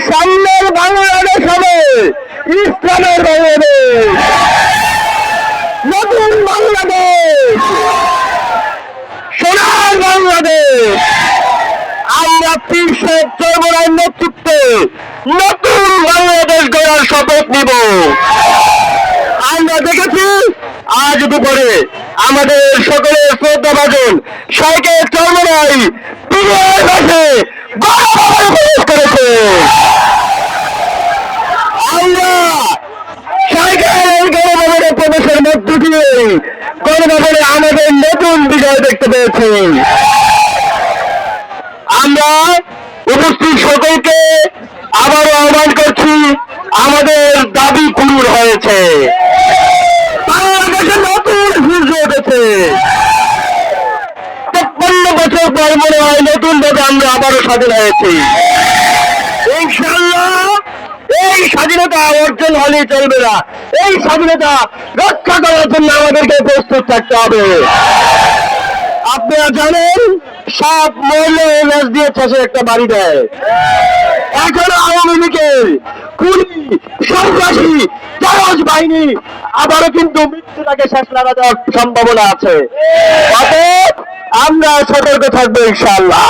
সামনের বাংলাদেশ হবে ইসলামের বাংলাদেশ, নতুন বাংলাদেশ, সোনার বাংলাদেশ। আমরা পীর সাহেব চরমরায়ের নেতৃত্বে নতুন বাংলাদেশ গড়ার শপথ নিব। আমরা দেখেছি আজ দুপুরে আমাদের সকলের শ্রদ্ধাভাজন শাইখ চরমরাই পীরের কাছে প্রবেশ করেছে। আমরা শাইখের গণভবনে প্রবেশের মধ্য দিয়ে গণভবনে আমাদের নতুন বিজয় দেখতে পেয়েছি। আমরা উপস্থিত সকলকে আবারও আহ্বান করছি, আমাদের দাবি পূরণ হয়েছে, বাংলাদেশে নতুন সূর্য উঠেছে। 53 বছর পর মনে হয় নতুন ভাবে আমরা আবারও স্বাধীন হয়েছি। ইনশাআল্লাহ এই স্বাধীনতা অর্জন হলে চলবে না, এই স্বাধীনতা রক্ষা করার জন্য আমাদেরকে প্রস্তুত থাকতে হবে। আপনারা জানেন সব মহিলা লাশ দিয়ে চাষে একটা বাড়ি দেয়। এখনো আওয়ামী লীগের খুনি সন্ত্রাসী জারজ বাহিনী আবারও কিন্তু মৃত্যুটাকে শেষ লাগা দেওয়ার সম্ভাবনা আছে। অতএব আমরা সতর্ক থাকবো ইনশাআল্লাহ।